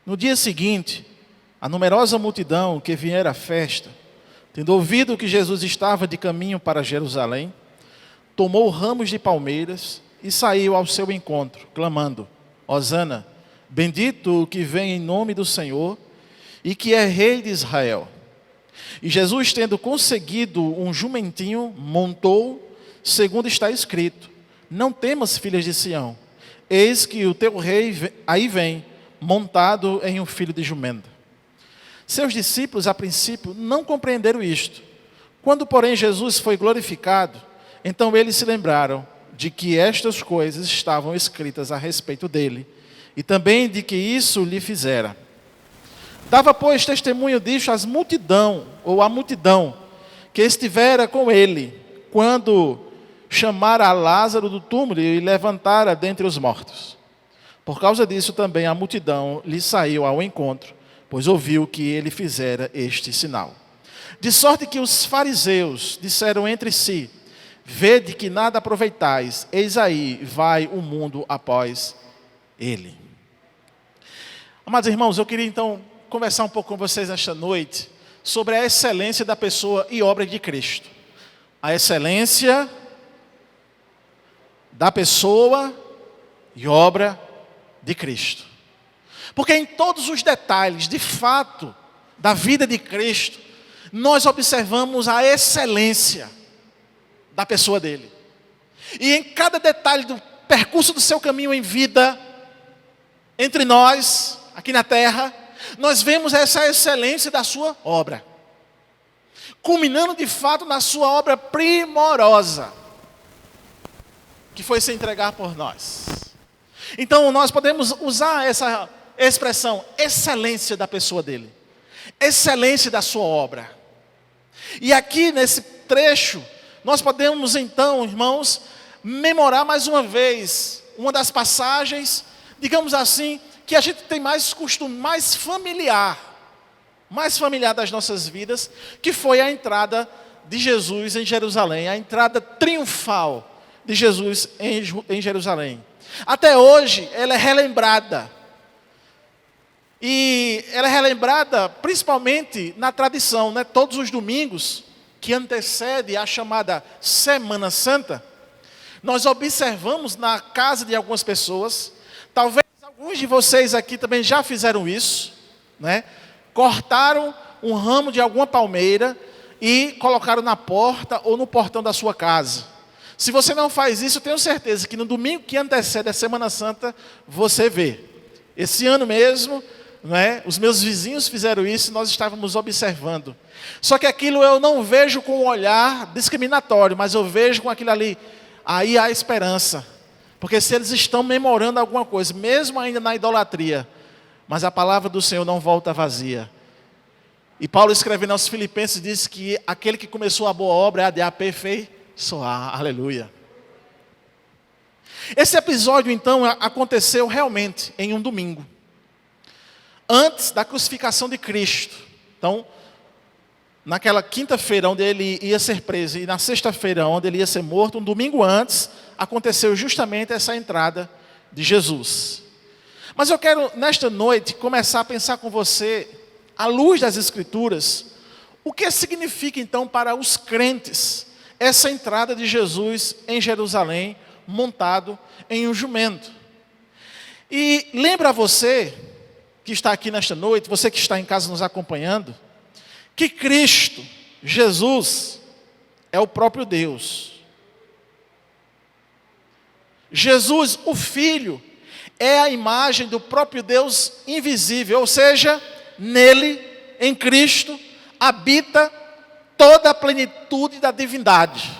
No dia seguinte, a numerosa multidão que viera à festa, tendo ouvido que Jesus estava de caminho para Jerusalém, tomou ramos de palmeiras e saiu ao seu encontro, clamando: Hosana, bendito o que vem em nome do Senhor e que é rei de Israel. E Jesus, tendo conseguido um jumentinho, montou, segundo está escrito: Não temas, filhas de Sião, eis que o teu rei aí vem, montado em um filho de jumenta. Seus discípulos, a princípio, não compreenderam isto. Quando, porém, Jesus foi glorificado, então eles se lembraram de que estas coisas estavam escritas a respeito dele, e também de que isso lhe fizera. Dava, pois, testemunho disto a multidão que estivera com ele, quando chamara a Lázaro do túmulo e levantara dentre os mortos. Por causa disso também a multidão lhe saiu ao encontro, pois ouviu que ele fizera este sinal. De sorte que os fariseus disseram entre si: Vede que nada aproveitais, eis aí vai o mundo após ele. Amados irmãos, eu queria então conversar um pouco com vocês esta noite sobre a excelência da pessoa e obra de Cristo. A excelência da pessoa e obra de Cristo. Porque em todos os detalhes, de fato, da vida de Cristo, nós observamos a excelência da pessoa dele. E em cada detalhe do percurso do seu caminho em vida, entre nós, aqui na terra, nós vemos essa excelência da sua obra, culminando de fato na sua obra primorosa, que foi se entregar por nós. Então nós podemos usar essa expressão, excelência da pessoa dele, excelência da sua obra. E aqui nesse trecho, nós podemos então, irmãos, memorar mais uma vez uma das passagens, digamos assim, que a gente tem mais costume, mais familiar das nossas vidas, que foi a entrada de Jesus em Jerusalém, a entrada triunfal de Jesus em Jerusalém. Até hoje, ela é relembrada. E ela é relembrada principalmente na tradição, né? Todos os domingos, que antecede a chamada Semana Santa, nós observamos na casa de algumas pessoas, talvez alguns de vocês aqui também já fizeram isso, né? Cortaram um ramo de alguma palmeira e colocaram na porta ou no portão da sua casa. Se você não faz isso, eu tenho certeza que no domingo que antecede a Semana Santa, você vê. Esse ano mesmo, né, os meus vizinhos fizeram isso e nós estávamos observando. Só que aquilo eu não vejo com um olhar discriminatório, mas eu vejo com aquilo ali. Aí há esperança. Porque se eles estão memorando alguma coisa, mesmo ainda na idolatria, mas a palavra do Senhor não volta vazia. E Paulo, escrevendo aos Filipenses, diz que aquele que começou a boa obra é a de aperfeiçoar. Aleluia. Esse episódio, então, aconteceu realmente em um domingo, antes da crucificação de Cristo. Então, naquela quinta-feira onde ele ia ser preso e na sexta-feira onde ele ia ser morto, um domingo antes, aconteceu justamente essa entrada de Jesus. Mas eu quero, nesta noite, começar a pensar com você, à luz das Escrituras, o que significa então para os crentes essa entrada de Jesus em Jerusalém, montado em um jumento. E lembra você, que está aqui nesta noite, você que está em casa nos acompanhando, que Cristo, Jesus, é o próprio Deus. Jesus, o Filho, é a imagem do próprio Deus invisível, ou seja, nele, em Cristo, habita toda a plenitude da divindade.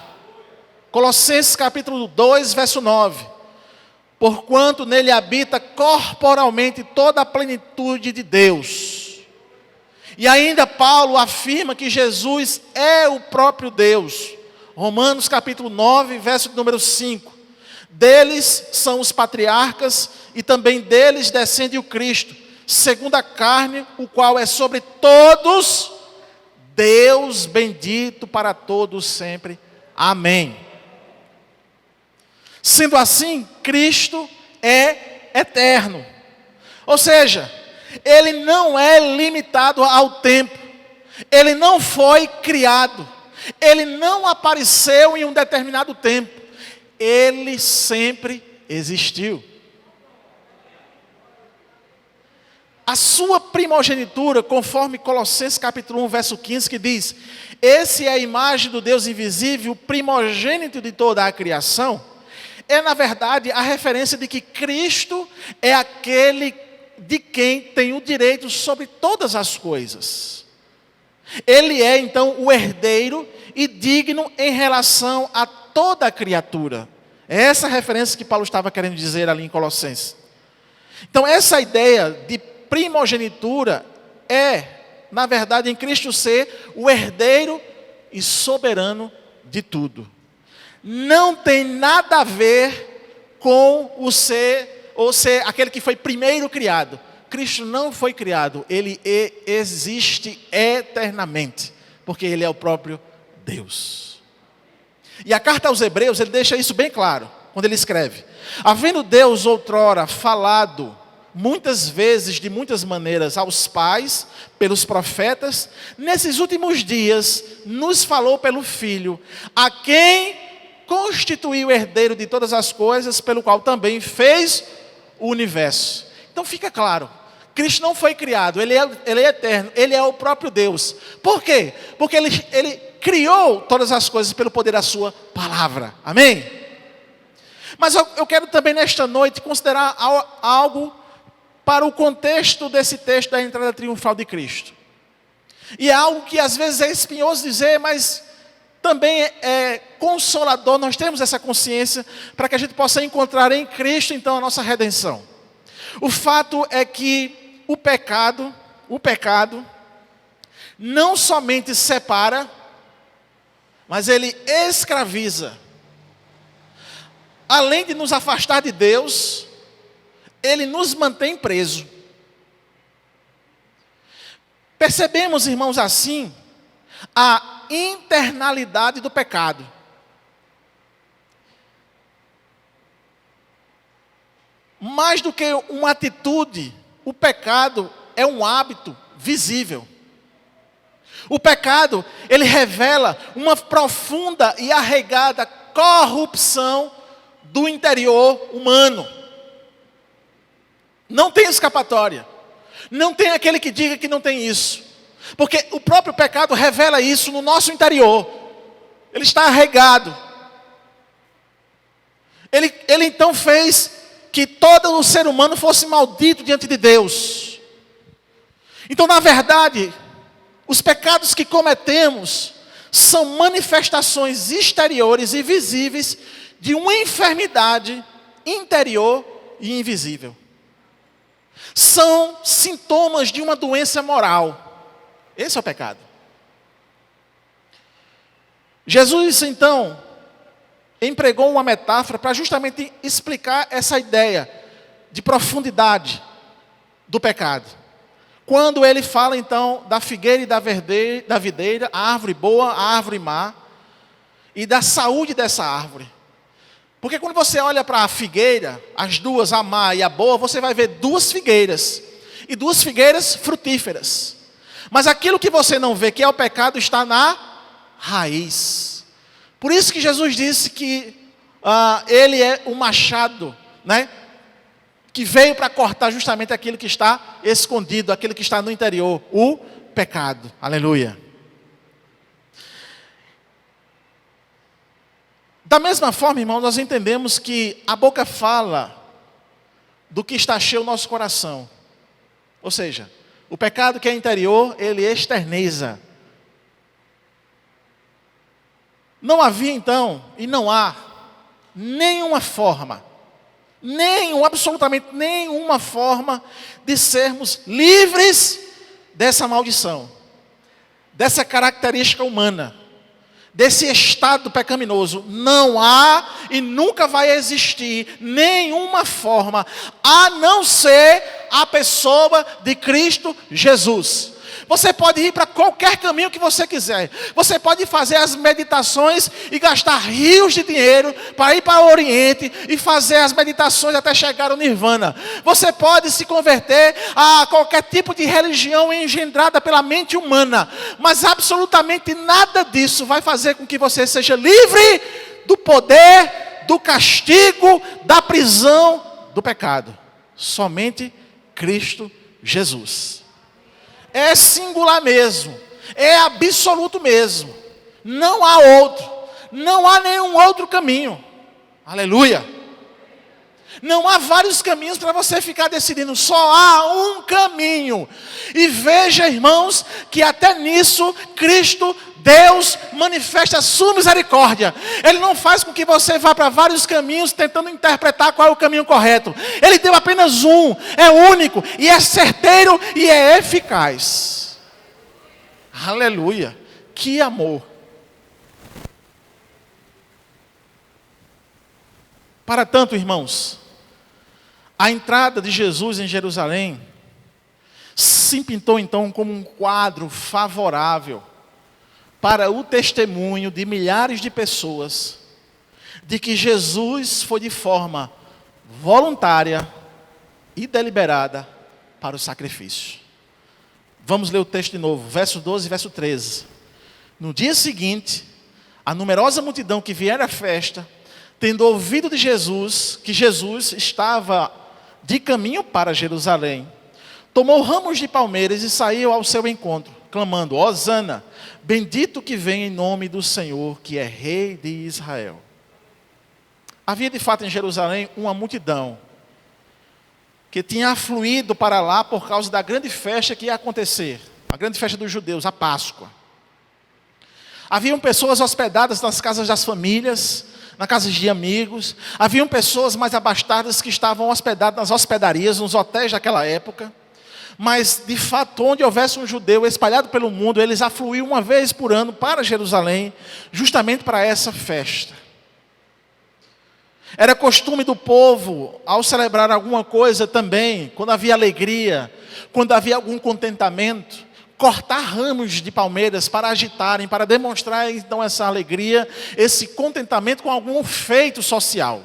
Colossenses capítulo 2, verso 9. Porquanto nele habita corporalmente toda a plenitude de Deus. E ainda Paulo afirma que Jesus é o próprio Deus. Romanos capítulo 9, verso número 5. Deles são os patriarcas e também deles descende o Cristo, segundo a carne, o qual é sobre todos, Deus bendito para todos sempre. Amém. Sendo assim, Cristo é eterno. Ou seja, ele não é limitado ao tempo. Ele não foi criado. Ele não apareceu em um determinado tempo. Ele sempre existiu. A sua primogenitura, conforme Colossenses capítulo 1, verso 15, que diz: esse é a imagem do Deus invisível, primogênito de toda a criação, é na verdade a referência de que Cristo é aquele de quem tem o direito sobre todas as coisas. Ele é então o herdeiro e digno em relação a toda a criatura. É essa a referência que Paulo estava querendo dizer ali em Colossenses. Então essa ideia de primogenitura é, na verdade, em Cristo ser o herdeiro e soberano de tudo. Não tem nada a ver com o ser, ou ser aquele que foi primeiro criado. Cristo não foi criado, ele existe eternamente, porque ele é o próprio Deus. E a carta aos Hebreus, ele deixa isso bem claro, quando ele escreve: havendo Deus outrora falado muitas vezes, de muitas maneiras, aos pais, pelos profetas, nesses últimos dias, nos falou pelo Filho, a quem constituiu o herdeiro de todas as coisas, pelo qual também fez o universo. Então fica claro, Cristo não foi criado, ele é eterno, ele é o próprio Deus. Por quê? Porque ele criou todas as coisas pelo poder da sua palavra. Amém? Mas eu quero também nesta noite considerar algo para o contexto desse texto da entrada triunfal de Cristo. E é algo que às vezes é espinhoso dizer, mas também é consolador, nós temos essa consciência, para que a gente possa encontrar em Cristo então a nossa redenção. O fato é que o pecado não somente separa, mas ele escraviza. Além de nos afastar de Deus, ele nos mantém presos. Percebemos, irmãos, assim, a internalidade do pecado. Mais do que uma atitude, o pecado é um hábito visível. O pecado, ele revela uma profunda e arraigada corrupção do interior humano. Não tem escapatória. Não tem aquele que diga que não tem isso. Porque o próprio pecado revela isso no nosso interior. Ele está arraigado. Ele então fez que todo o ser humano fosse maldito diante de Deus. Então, na verdade, os pecados que cometemos são manifestações exteriores e visíveis de uma enfermidade interior e invisível. São sintomas de uma doença moral. Esse é o pecado. Jesus, então, empregou uma metáfora para justamente explicar essa ideia de profundidade do pecado. Quando ele fala, então, da figueira e da videira, a árvore boa, a árvore má, e da saúde dessa árvore. Porque quando você olha para a figueira, as duas, a má e a boa, você vai ver duas figueiras. E duas figueiras frutíferas. Mas aquilo que você não vê, que é o pecado, está na raiz. Por isso que Jesus disse que ele é o machado, né? Que veio para cortar justamente aquilo que está escondido, aquilo que está no interior, o pecado. Aleluia. Da mesma forma, irmão, nós entendemos que a boca fala do que está cheio o nosso coração. Ou seja, o pecado que é interior, ele externeza. Não havia então, e não há, nenhuma forma, absolutamente nenhuma forma de sermos livres dessa maldição, dessa característica humana, desse estado pecaminoso. Não há e nunca vai existir nenhuma forma, a não ser a pessoa de Cristo Jesus. Você pode ir para qualquer caminho que você quiser. Você pode fazer as meditações e gastar rios de dinheiro para ir para o Oriente e fazer as meditações até chegar ao Nirvana. Você pode se converter a qualquer tipo de religião engendrada pela mente humana. Mas absolutamente nada disso vai fazer com que você seja livre do poder, do castigo, da prisão, do pecado. Somente Cristo Jesus. É singular mesmo, é absoluto mesmo. Não há outro, não há nenhum outro caminho. Aleluia. Não há vários caminhos para você ficar decidindo, só há um caminho. E veja, irmãos, que até nisso Cristo, Deus, manifesta a sua misericórdia. Ele não faz com que você vá para vários caminhos tentando interpretar qual é o caminho correto. Ele deu apenas um, é único, e é certeiro e é eficaz. Aleluia, que amor. Para tanto, irmãos, a entrada de Jesus em Jerusalém se pintou então como um quadro favorável para o testemunho de milhares de pessoas de que Jesus foi de forma voluntária e deliberada para o sacrifício. Vamos ler o texto de novo, verso 12 e verso 13. No dia seguinte, a numerosa multidão que viera à festa, tendo ouvido de Jesus, que Jesus estava de caminho para Jerusalém, tomou ramos de palmeiras e saiu ao seu encontro, clamando: Hosana, bendito que vem em nome do Senhor, que é Rei de Israel. Havia de fato em Jerusalém uma multidão que tinha afluído para lá por causa da grande festa que ia acontecer, a grande festa dos judeus, a Páscoa. Haviam pessoas hospedadas nas casas das famílias, na casa de amigos. Haviam pessoas mais abastadas que estavam hospedadas nas hospedarias, nos hotéis daquela época. Mas, de fato, onde houvesse um judeu espalhado pelo mundo, eles afluíam uma vez por ano para Jerusalém, justamente para essa festa. Era costume do povo, ao celebrar alguma coisa também, quando havia alegria, quando havia algum contentamento, cortar ramos de palmeiras para agitarem, para demonstrar então essa alegria, esse contentamento com algum feito social.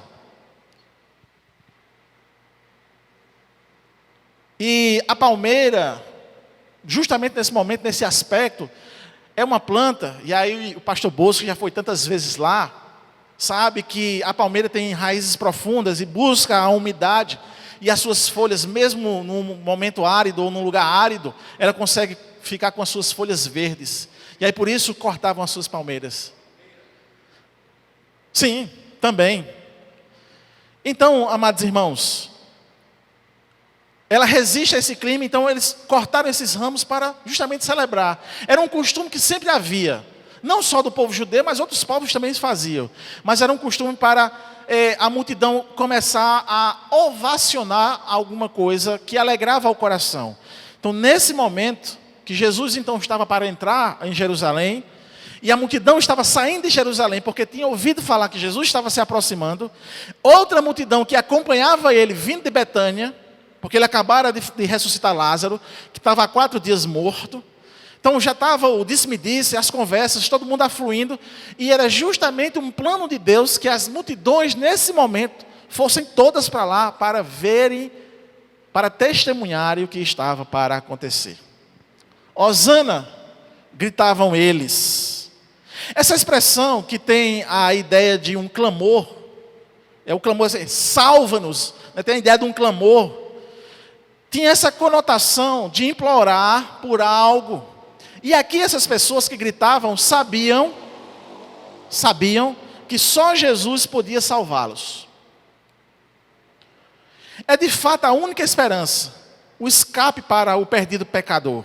E a palmeira, justamente nesse momento, nesse aspecto, é uma planta, e aí o pastor Bosco já foi tantas vezes lá, sabe que a palmeira tem raízes profundas e busca a umidade, e as suas folhas, mesmo num momento árido ou num lugar árido, ela consegue ficar com as suas folhas verdes. E aí por isso cortavam as suas palmeiras. Sim, também. Então, amados irmãos, ela resiste a esse clima, então eles cortaram esses ramos para justamente celebrar. Era um costume que sempre havia, não só do povo judeu, mas outros povos também faziam. Mas era um costume para a multidão começar a ovacionar alguma coisa que alegrava o coração. Então, nesse momento, que Jesus então estava para entrar em Jerusalém, e a multidão estava saindo de Jerusalém, porque tinha ouvido falar que Jesus estava se aproximando, outra multidão que acompanhava ele, vindo de Betânia, porque ele acabara de ressuscitar Lázaro, que estava há 4 dias morto. Então já estava o disse-me-disse, as conversas, todo mundo afluindo, e era justamente um plano de Deus que as multidões nesse momento fossem todas para lá, para verem, para testemunharem o que estava para acontecer. Hosana, gritavam eles. Essa expressão que tem a ideia de um clamor, é o clamor assim, salva-nos, né, tem a ideia de um clamor, tinha essa conotação de implorar por algo. E aqui essas pessoas que gritavam sabiam que só Jesus podia salvá-los. É de fato a única esperança, o escape para o perdido pecador.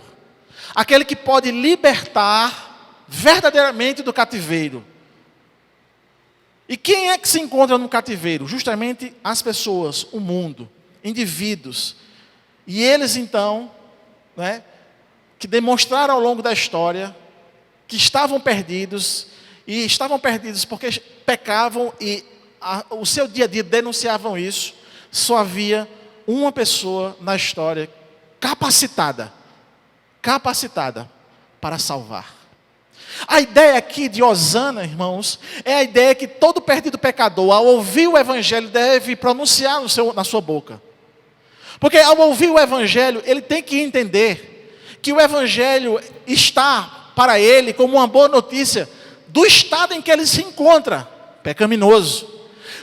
Aquele que pode libertar verdadeiramente do cativeiro. E quem é que se encontra no cativeiro? Justamente as pessoas, o mundo, indivíduos. E eles então, né, que demonstraram ao longo da história que estavam perdidos, e estavam perdidos porque pecavam e o seu dia a dia denunciavam isso. Só havia uma pessoa na história capacitada capacitada para salvar. A ideia aqui de Hosana, irmãos, é a ideia que todo perdido pecador, ao ouvir o Evangelho, deve pronunciar na sua boca. Porque ao ouvir o Evangelho, ele tem que entender que o Evangelho está para ele como uma boa notícia do estado em que ele se encontra, pecaminoso.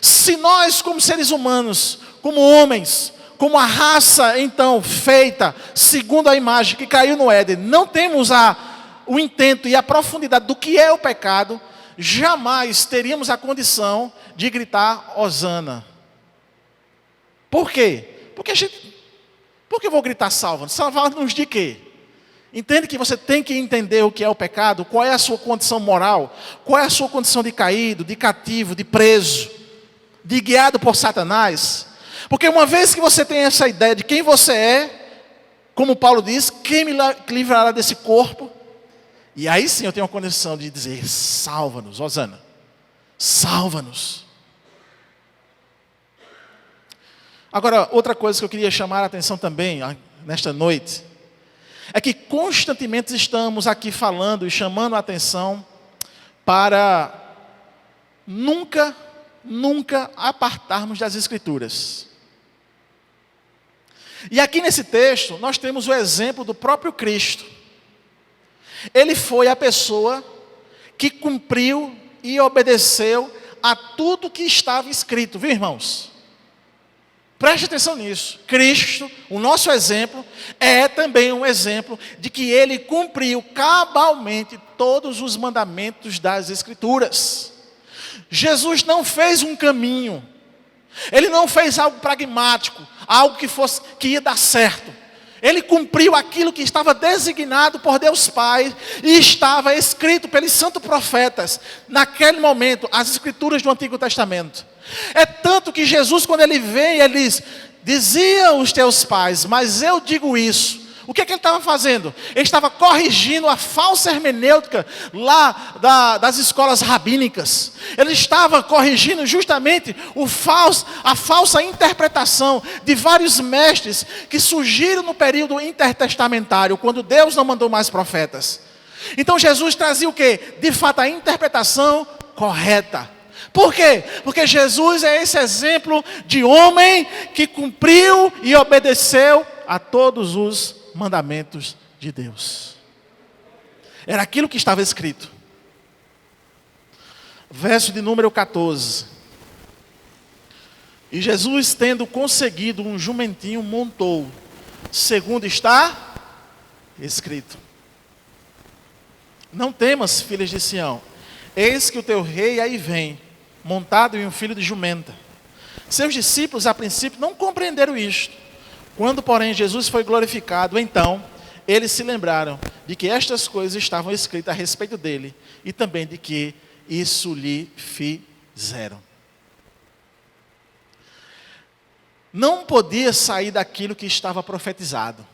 Se nós, como seres humanos, como homens, como a raça então feita segundo a imagem que caiu no Éden, não temos o intento e a profundidade do que é o pecado, jamais teríamos a condição de gritar Hosana. Por quê? Por que eu vou gritar salva-nos? Salva-nos de quê? Entende que você tem que entender o que é o pecado, qual é a sua condição moral, qual é a sua condição de caído, de cativo, de preso, de guiado por Satanás. Porque uma vez que você tem essa ideia de quem você é, como Paulo diz, quem me livrará desse corpo? E aí sim eu tenho a condição de dizer, salva-nos, Hosana, salva-nos. Agora, outra coisa que eu queria chamar a atenção também, nesta noite, é que constantemente estamos aqui falando e chamando a atenção para nunca apartarmos das Escrituras. E aqui nesse texto, nós temos o exemplo do próprio Cristo. Ele foi a pessoa que cumpriu e obedeceu a tudo que estava escrito, viu, irmãos? Preste atenção nisso. Cristo, o nosso exemplo, é também um exemplo de que ele cumpriu cabalmente todos os mandamentos das Escrituras. Jesus não fez um caminho, ele não fez algo pragmático, algo que ia dar certo. Ele cumpriu aquilo que estava designado por Deus Pai e estava escrito pelos santos profetas, naquele momento, as Escrituras do Antigo Testamento. É tanto que Jesus, quando ele vem, ele diz, diziam os teus pais, mas eu digo isso. O que é que ele estava fazendo? Ele estava corrigindo a falsa hermenêutica lá das escolas rabínicas. Ele estava corrigindo justamente a falsa interpretação de vários mestres que surgiram no período intertestamentário, quando Deus não mandou mais profetas. Então Jesus trazia o quê? De fato a interpretação correta. Por quê? Porque Jesus é esse exemplo de homem que cumpriu e obedeceu a todos os mandamentos de Deus. Era aquilo que estava escrito. Verso de número 14. E Jesus, tendo conseguido um jumentinho, montou, segundo está escrito. Não temas, filhas de Sião, eis que o teu rei aí vem, montado em um filho de jumenta. Seus discípulos, a princípio, não compreenderam isto. Quando, porém, Jesus foi glorificado, então, eles se lembraram de que estas coisas estavam escritas a respeito dele e também de que isso lhe fizeram. Não podia sair daquilo que estava profetizado.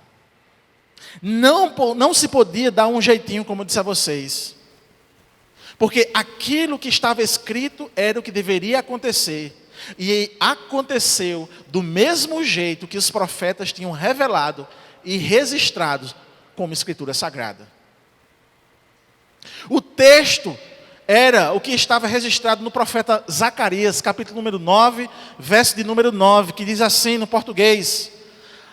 Não se podia dar um jeitinho, como eu disse a vocês. Porque aquilo que estava escrito era o que deveria acontecer. E aconteceu do mesmo jeito que os profetas tinham revelado e registrado como Escritura Sagrada. O texto era o que estava registrado no profeta Zacarias, capítulo número 9, verso de número 9, que diz assim no português: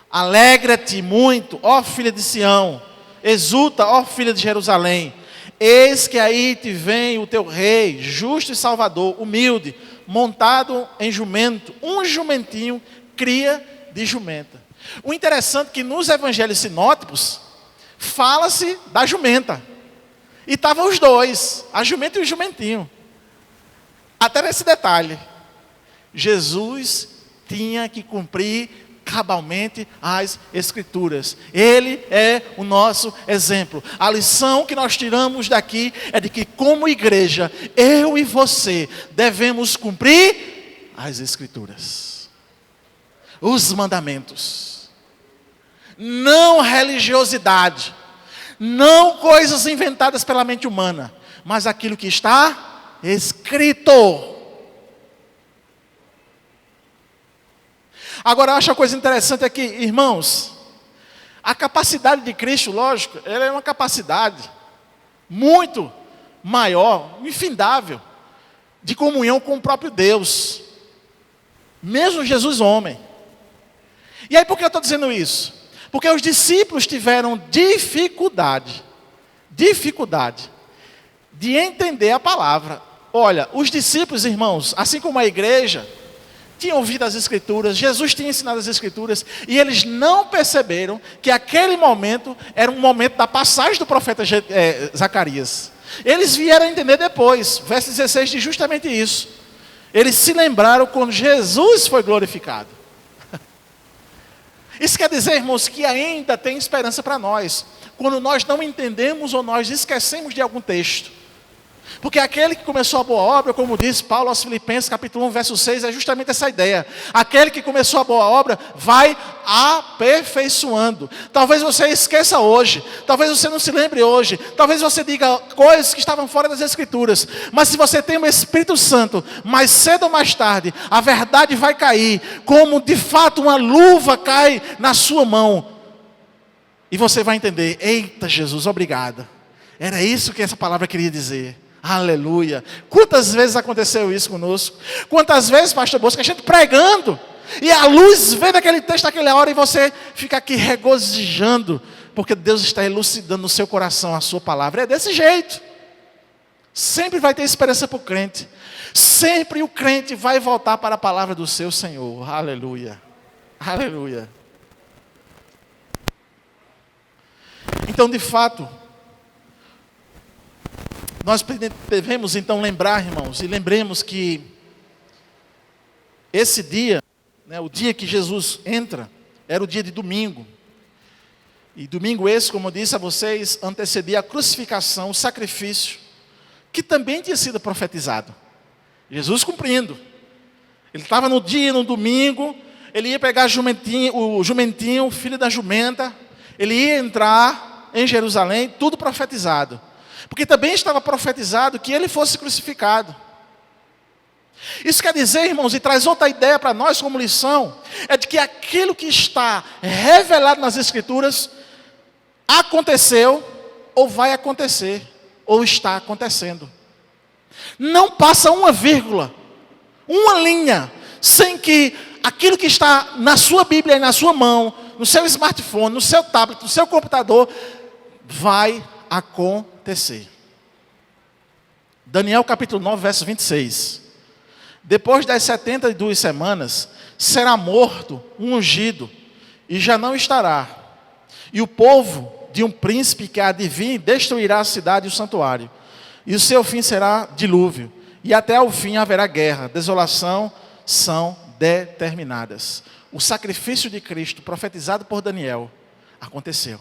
alegra-te muito, ó filha de Sião, exulta, ó filha de Jerusalém, eis que aí te vem o teu rei, justo e salvador, humilde, montado em jumento, um jumentinho, cria de jumenta. O interessante é que nos evangelhos sinóticos, fala-se da jumenta. E estavam os dois, a jumenta e o jumentinho. Até nesse detalhe, Jesus tinha que cumprir cabalmente as Escrituras. Ele é o nosso exemplo. A lição que nós tiramos daqui é de que, como igreja, eu e você devemos cumprir as Escrituras, os mandamentos. Não religiosidade, não coisas inventadas pela mente humana, mas aquilo que está escrito. Agora, eu acho a coisa interessante aqui, irmãos, A capacidade de Cristo, lógico, ela é uma capacidade muito maior, infindável, de comunhão com o próprio Deus. Mesmo Jesus homem. E aí por que eu estou dizendo isso? Porque os discípulos tiveram dificuldade de entender a palavra. Olha, os discípulos, irmãos, assim como a igreja, tinham ouvido as Escrituras, Jesus tinha ensinado as Escrituras, e eles não perceberam que aquele momento era um momento da passagem do profeta Zacarias. Eles vieram a entender depois, verso 16 diz justamente isso. Eles se lembraram quando Jesus foi glorificado. Isso quer dizer, irmãos, que ainda tem esperança para nós, quando nós não entendemos ou nós esquecemos de algum texto. Porque aquele que começou a boa obra, como diz Paulo aos Filipenses, capítulo 1, verso 6, é justamente essa ideia. Aquele que começou a boa obra vai aperfeiçoando. Talvez você esqueça hoje, talvez você não se lembre hoje, talvez você diga coisas que estavam fora das Escrituras. Mas se você tem o Espírito Santo, mais cedo ou mais tarde, a verdade vai cair, como de fato uma luva cai na sua mão. E você vai entender, eita Jesus, obrigado. Era isso que essa palavra queria dizer. Aleluia. Quantas vezes aconteceu isso conosco? Quantas vezes, pastor Bosco, a gente pregando, e a luz vem daquele texto naquela hora, e você fica aqui regozijando, porque Deus está elucidando no seu coração a sua palavra. É desse jeito. Sempre vai ter esperança para o crente. Sempre o crente vai voltar para a palavra do seu Senhor. Aleluia. Aleluia. Então, de fato, nós devemos então lembrar, irmãos, e lembremos que esse dia, o dia que Jesus entra, era o dia de domingo. E domingo esse, como eu disse a vocês, antecedia a crucificação, o sacrifício, que também tinha sido profetizado. Jesus cumprindo. Ele estava no domingo, ele ia pegar o jumentinho, o filho da jumenta, ele ia entrar em Jerusalém, tudo profetizado. Porque também estava profetizado que ele fosse crucificado. Isso quer dizer, irmãos, e traz outra ideia para nós como lição, é de que aquilo que está revelado nas Escrituras aconteceu, ou vai acontecer, ou está acontecendo. Não passa uma vírgula, uma linha, sem que aquilo que está na sua Bíblia e na sua mão, no seu smartphone, no seu tablet, no seu computador, vai acontecer. Daniel capítulo 9, verso 26. Depois das 72 semanas, será morto um ungido, e já não estará. E o povo de um príncipe que há de vir destruirá a cidade e o santuário. E o seu fim será dilúvio. E até ao fim haverá guerra, desolação são determinadas. O sacrifício de Cristo, profetizado por Daniel, aconteceu.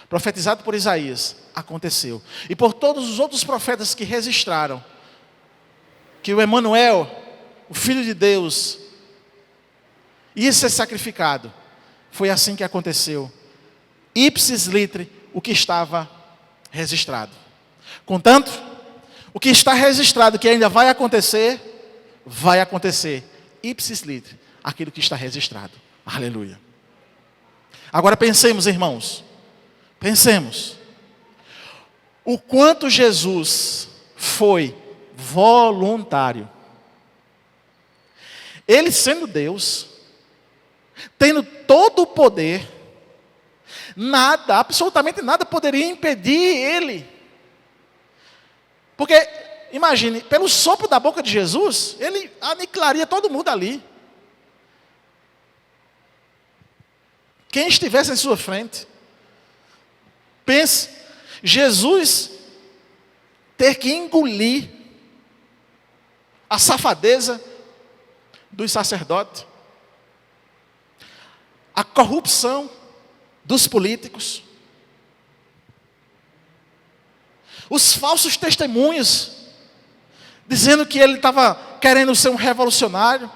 Profetizado por Isaías, aconteceu. E por todos os outros profetas que registraram que o Emanuel, o Filho de Deus, ia ser sacrificado. Foi assim que aconteceu. Ipsis litre, o que estava registrado. Contanto, o que está registrado que ainda vai acontecer. Ipsis litre, aquilo que está registrado. Aleluia. Agora pensemos, irmãos. Pensemos. O quanto Jesus foi voluntário. Ele sendo Deus, tendo todo o poder, nada, absolutamente nada poderia impedir ele. Porque, imagine, pelo sopro da boca de Jesus, ele aniquilaria todo mundo ali. Quem estivesse em sua frente. Pense, Jesus ter que engolir a safadeza dos sacerdotes, a corrupção dos políticos, os falsos testemunhos, dizendo que ele estava querendo ser um revolucionário,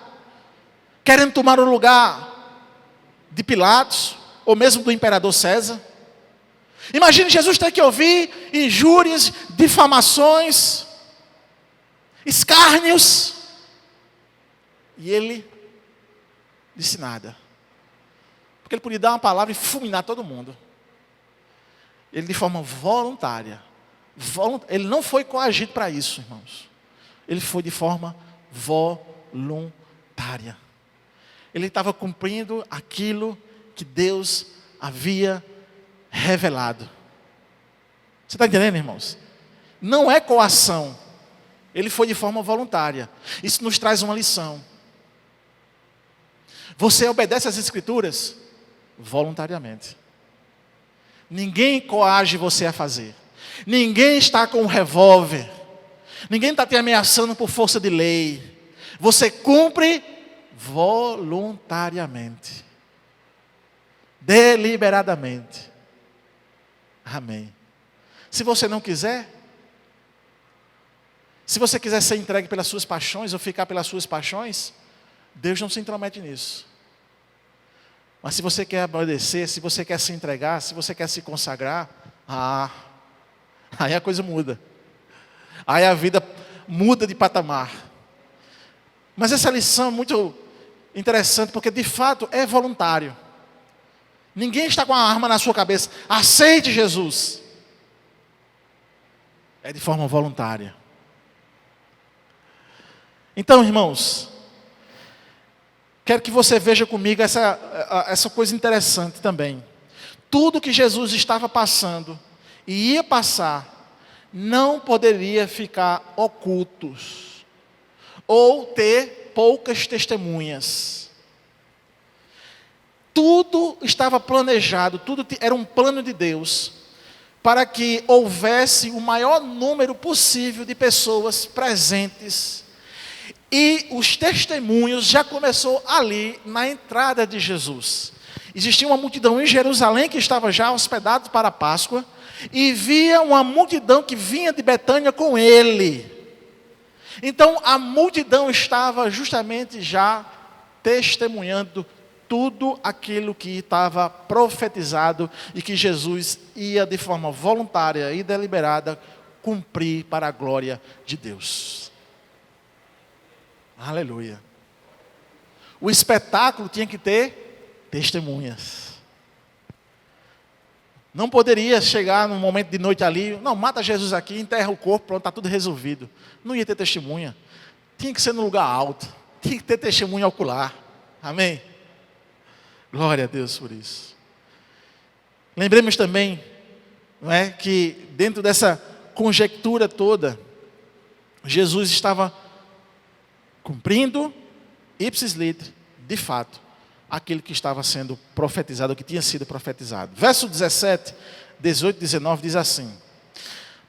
querendo tomar o lugar de Pilatos, ou mesmo do imperador César. Imagine Jesus ter que ouvir injúrias, difamações, escárnios, e ele disse nada. Porque ele podia dar uma palavra e fulminar todo mundo. Ele de forma voluntária. Ele não foi coagido para isso, irmãos. Ele foi de forma voluntária. Ele estava cumprindo aquilo que Deus havia revelado. Você está entendendo, irmãos? Não é coação. Ele foi de forma voluntária. Isso nos traz uma lição. Você obedece às Escrituras voluntariamente. Ninguém coage você a fazer. Ninguém está com um revólver. Ninguém está te ameaçando por força de lei. Você cumpre voluntariamente. Deliberadamente. Amém. Se você não quiser, se você quiser ser entregue pelas suas paixões ou ficar pelas suas paixões, Deus não se intromete nisso. Mas se você quer obedecer, se você quer se entregar, se você quer se consagrar, aí a coisa muda. Aí a vida muda de patamar. Mas essa lição é muito interessante, porque de fato é voluntário. Ninguém está com a arma na sua cabeça. Aceite Jesus. É de forma voluntária. Então, irmãos, quero que você veja comigo essa coisa interessante também. Tudo que Jesus estava passando e ia passar, não poderia ficar ocultos, ou ter poucas testemunhas. Tudo estava planejado, tudo era um plano de Deus, para que houvesse o maior número possível de pessoas presentes. E os testemunhos já começou ali, na entrada de Jesus. Existia uma multidão em Jerusalém que estava já hospedado para a Páscoa, e via uma multidão que vinha de Betânia com ele. Então a multidão estava justamente já testemunhando tudo aquilo que estava profetizado e que Jesus ia de forma voluntária e deliberada cumprir para a glória de Deus. Aleluia. O espetáculo tinha que ter testemunhas. Não poderia chegar num momento de noite ali, não, mata Jesus aqui, enterra o corpo, pronto, está tudo resolvido. Não ia ter testemunha. Tinha que ser num lugar alto. Tinha que ter testemunha ocular. Amém? Glória a Deus por isso. Lembremos também, não é, que dentro dessa conjectura toda, Jesus estava cumprindo, ipsis literi, de fato, aquilo que estava sendo profetizado, o que tinha sido profetizado. Verso 17, 18, 19 diz assim: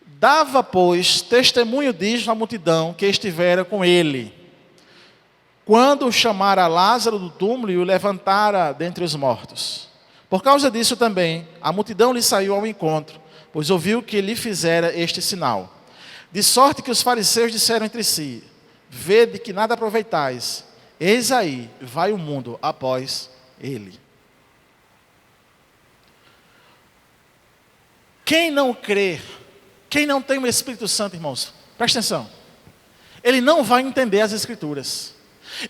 dava, pois, testemunho disto à multidão que estivera com ele, quando chamara Lázaro do túmulo e o levantara dentre os mortos. Por causa disso também, a multidão lhe saiu ao encontro, pois ouviu que lhe fizera este sinal. De sorte que os fariseus disseram entre si: vede que nada aproveitais, eis aí, vai o mundo após ele. Quem não crê, quem não tem o Espírito Santo, irmãos, presta atenção, ele não vai entender as Escrituras.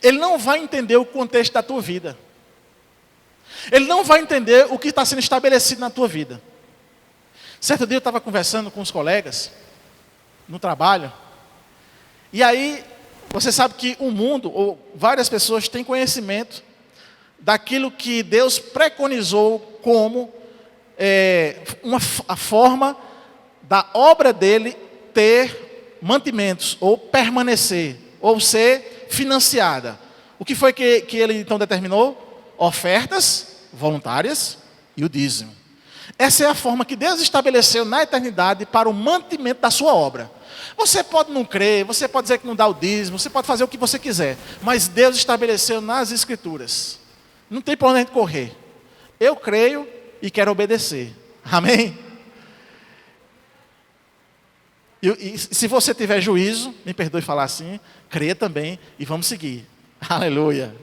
Ele não vai entender o contexto da tua vida. Ele não vai entender o que está sendo estabelecido na tua vida. Certo dia eu estava conversando com os colegas no trabalho. E aí, você sabe que o mundo, ou várias pessoas têm conhecimento daquilo que Deus preconizou como a forma da obra dele ter mantimentos, ou permanecer, ou ser financiada. O que foi que ele então determinou? Ofertas voluntárias e o dízimo. Essa é a forma que Deus estabeleceu na eternidade para o mantimento da sua obra. Você pode não crer, você pode dizer que não dá o dízimo, você pode fazer o que você quiser, mas Deus estabeleceu nas Escrituras. Não tem para onde a gente correr. Eu creio e quero obedecer. Amém? E se você tiver juízo, me perdoe falar assim, crê também e vamos seguir. Aleluia.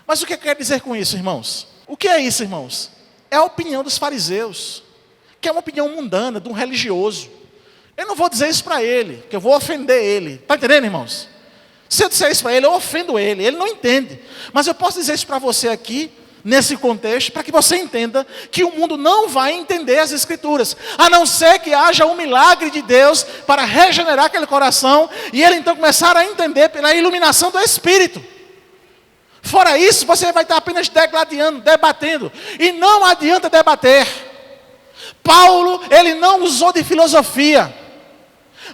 Mas o que eu quero dizer com isso, irmãos? O que é isso, irmãos? É a opinião dos fariseus, que é uma opinião mundana, de um religioso. Eu não vou dizer isso para ele, que eu vou ofender ele. Está entendendo, irmãos? Se eu disser isso para ele, eu ofendo ele. Ele não entende. Mas eu posso dizer isso para você aqui, nesse contexto, para que você entenda que o mundo não vai entender as Escrituras, a não ser que haja um milagre de Deus para regenerar aquele coração, e ele então começar a entender pela iluminação do Espírito. Fora isso, você vai estar apenas degladiando, debatendo, e não adianta debater. Paulo, ele não usou de filosofia,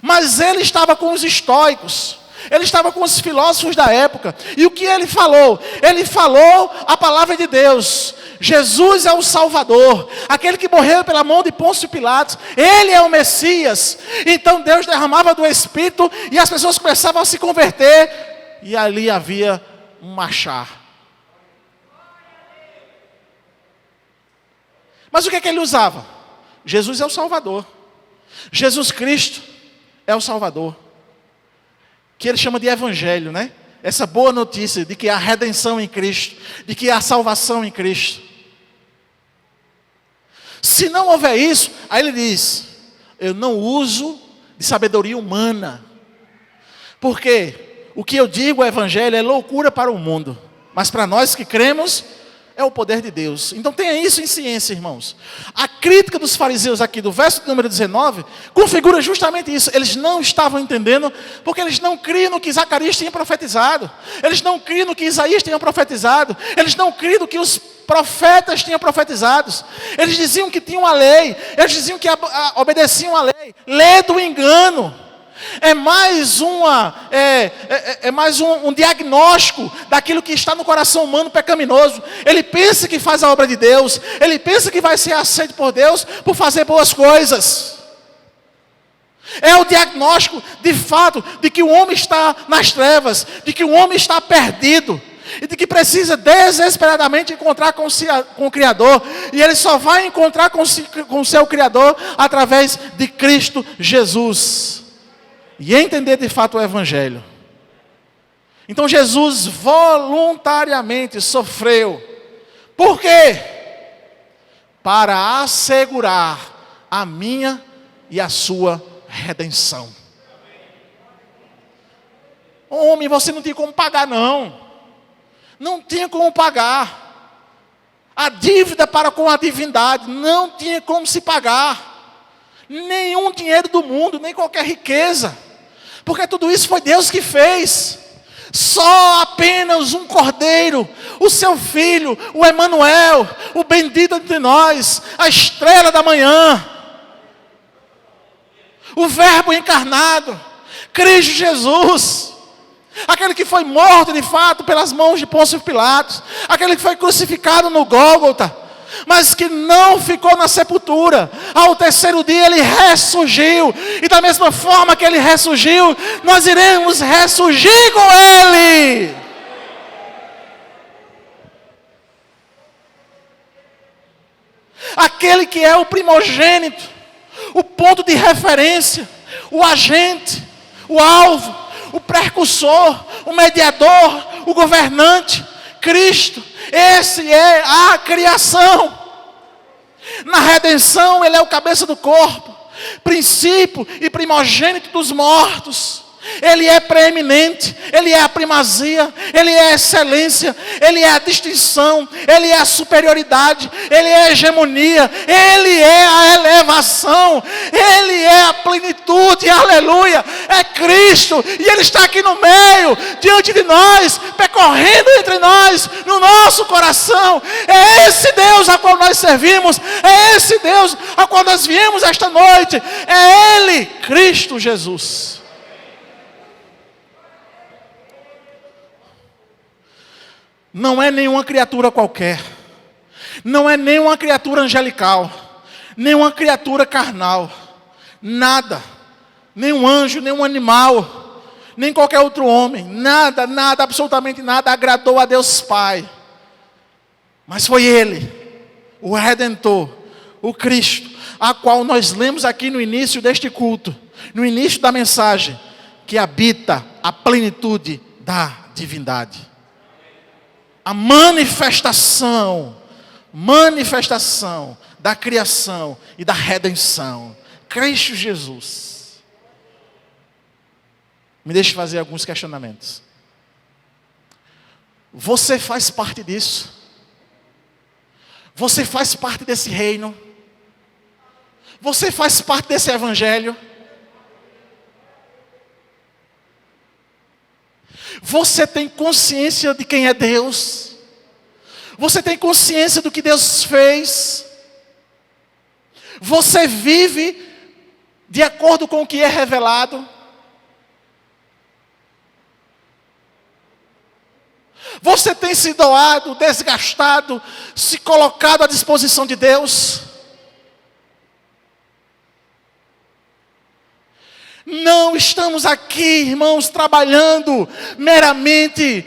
mas ele estava com os estoicos, ele estava com os filósofos da época. E o que ele falou? Ele falou a palavra de Deus. Jesus é o Salvador, aquele que morreu pela mão de Pôncio Pilatos. Ele é o Messias. Então Deus derramava do Espírito e as pessoas começavam a se converter. E ali havia um marchar. Mas o que é que ele usava? Jesus é o Salvador. Jesus Cristo é o Salvador. Que ele chama de Evangelho, né? Essa boa notícia de que há redenção em Cristo, de que há salvação em Cristo. Se não houver isso, aí ele diz: eu não uso de sabedoria humana. Porque o que eu digo, o Evangelho, é loucura para o mundo, mas para nós que cremos, é o poder de Deus. Então tenha isso em ciência, irmãos. A crítica dos fariseus aqui do verso número 19 configura justamente isso. Eles não estavam entendendo, porque eles não criam no que Zacarias tinha profetizado. Eles não criam no que Isaías tinha profetizado. Eles não criam no que os profetas tinham profetizado. Eles diziam que tinham a lei. Eles diziam que obedeciam a lei. Lê do engano. É mais um diagnóstico daquilo que está no coração humano pecaminoso. Ele pensa que faz a obra de Deus. Ele pensa que vai ser aceito por Deus por fazer boas coisas. É o diagnóstico de fato de que o homem está nas trevas, de que o homem está perdido e de que precisa desesperadamente encontrar com o Criador. E ele só vai encontrar com o seu Criador através de Cristo Jesus. E entender de fato o Evangelho. Então Jesus voluntariamente sofreu. Por quê? Para assegurar a minha e a sua redenção. Homem, você não tinha como pagar, não. Não tinha como pagar. A dívida para com a divindade não tinha como se pagar. Nenhum dinheiro do mundo, nem qualquer riqueza. Porque tudo isso foi Deus que fez. Só apenas um cordeiro, o seu filho, o Emanuel, o bendito entre nós, a estrela da manhã, o verbo encarnado, Cristo Jesus, aquele que foi morto de fato pelas mãos de Pôncio Pilatos, aquele que foi crucificado no Gólgota, mas que não ficou na sepultura. Ao terceiro dia ele ressurgiu, e da mesma forma que ele ressurgiu, nós iremos ressurgir com ele. Aquele que é o primogênito, o ponto de referência, o agente, o alvo, o precursor, o mediador, o governante, Cristo. Esse é a criação. Na redenção ele é o cabeça do corpo, princípio e primogênito dos mortos. Ele é preeminente, ele é a primazia, ele é a excelência, ele é a distinção, ele é a superioridade, ele é a hegemonia, ele é a elevação, ele é a plenitude, aleluia. É Cristo, e ele está aqui no meio, diante de nós, percorrendo entre nós, no nosso coração. É esse Deus a qual nós servimos, é esse Deus a qual nós viemos esta noite, é Ele, Cristo Jesus. Não é nenhuma criatura qualquer, não é nenhuma criatura angelical, nenhuma criatura carnal, nada, nenhum anjo, nenhum animal, nem qualquer outro homem, nada, absolutamente nada agradou a Deus Pai, mas foi Ele, o Redentor, o Cristo, a qual nós lemos aqui no início deste culto, no início da mensagem, que habita a plenitude da divindade. A manifestação da criação e da redenção. Cristo Jesus. Me deixe fazer alguns questionamentos. Você faz parte disso? Você faz parte desse reino. Você faz parte desse evangelho. Você tem consciência de quem é Deus. Você tem consciência do que Deus fez. Você vive de acordo com o que é revelado. Você tem se doado, desgastado, se colocado à disposição de Deus. Não estamos aqui, irmãos, trabalhando meramente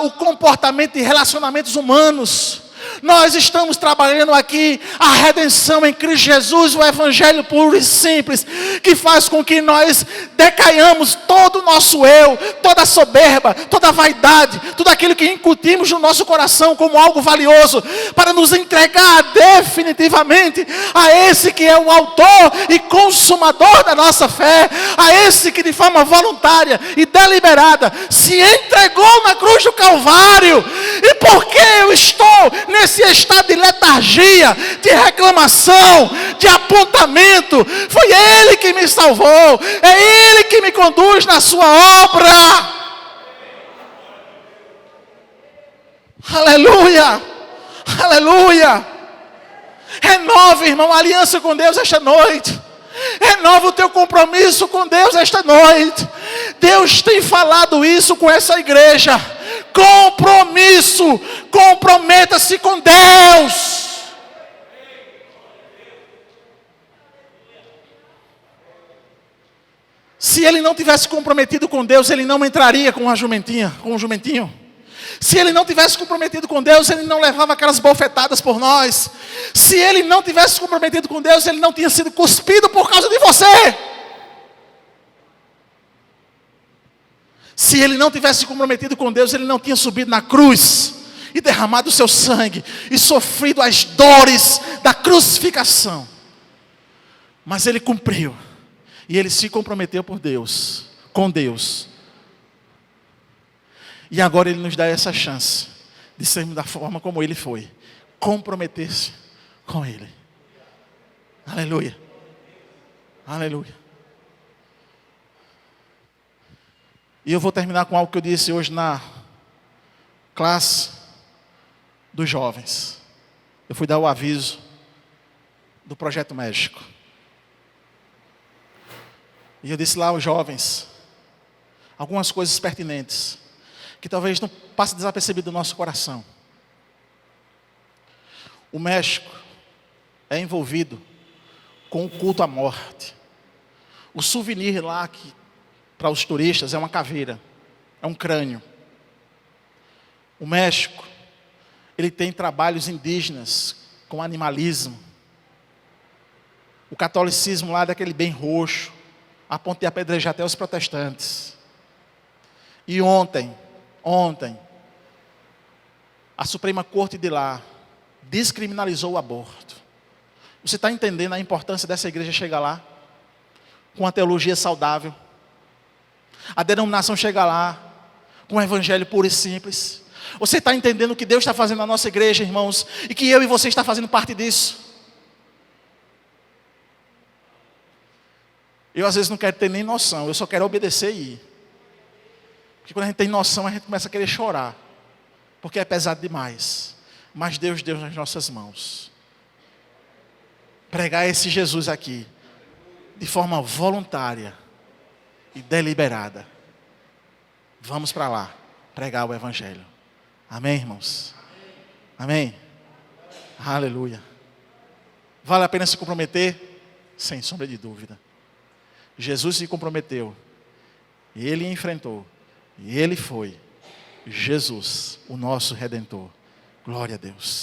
o comportamento e relacionamentos humanos. Nós estamos trabalhando aqui a redenção em Cristo Jesus, o evangelho puro e simples, que faz com que nós decaiamos todo o nosso eu, toda a soberba, toda a vaidade, tudo aquilo que incutimos no nosso coração como algo valioso, para nos entregar definitivamente a esse que é o autor e consumador da nossa fé, a esse que de forma voluntária e deliberada se entregou na cruz do Calvário. E porque eu estou nesse estado de letargia, de reclamação, de apontamento, foi Ele que me salvou, é Ele que me conduz na sua obra. Aleluia, aleluia. Renove, irmão, a aliança com Deus esta noite. Renova o teu compromisso com Deus esta noite. Deus tem falado isso com essa igreja. Compromisso, comprometa-se com Deus. Se ele não tivesse comprometido com Deus, ele não entraria com a jumentinha, com o jumentinho. Se ele não tivesse comprometido com Deus, ele não levava aquelas bofetadas por nós. Se ele não tivesse comprometido com Deus, ele não tinha sido cuspido por causa de você. Se ele não tivesse comprometido com Deus, ele não tinha subido na cruz e derramado o seu sangue e sofrido as dores da crucificação. Mas ele cumpriu. E ele se comprometeu por Deus, com Deus. E agora ele nos dá essa chance de sermos da forma como ele foi. Comprometer-se com ele. Aleluia. Aleluia. E eu vou terminar com algo que eu disse hoje na classe dos jovens. Eu fui dar o aviso do Projeto México. E eu disse lá aos jovens algumas coisas pertinentes, que talvez não passe desapercebido do nosso coração. O México é envolvido com o culto à morte. O souvenir lá que para os turistas é uma caveira, é um crânio. O México, ele tem trabalhos indígenas com animalismo. O catolicismo lá é daquele bem roxo, a ponto de apedrejar até os protestantes. E ontem, a Suprema Corte de lá descriminalizou o aborto. Você está entendendo a importância dessa igreja chegar lá? Com a teologia saudável. A denominação chega lá, com o evangelho puro e simples. Você está entendendo o que Deus está fazendo na nossa igreja, irmãos? E que eu e você está fazendo parte disso. Eu às vezes não quero ter nem noção, eu só quero obedecer e ir. Porque quando a gente tem noção, a gente começa a querer chorar. Porque é pesado demais. Mas Deus deu nas nossas mãos. Pregar esse Jesus aqui, de forma voluntária e deliberada. Vamos para lá, pregar o evangelho. Amém, irmãos? Amém? Aleluia. Vale a pena se comprometer? Sem sombra de dúvida. Jesus se comprometeu. E Ele enfrentou. E Ele foi. Jesus, o nosso Redentor. Glória a Deus.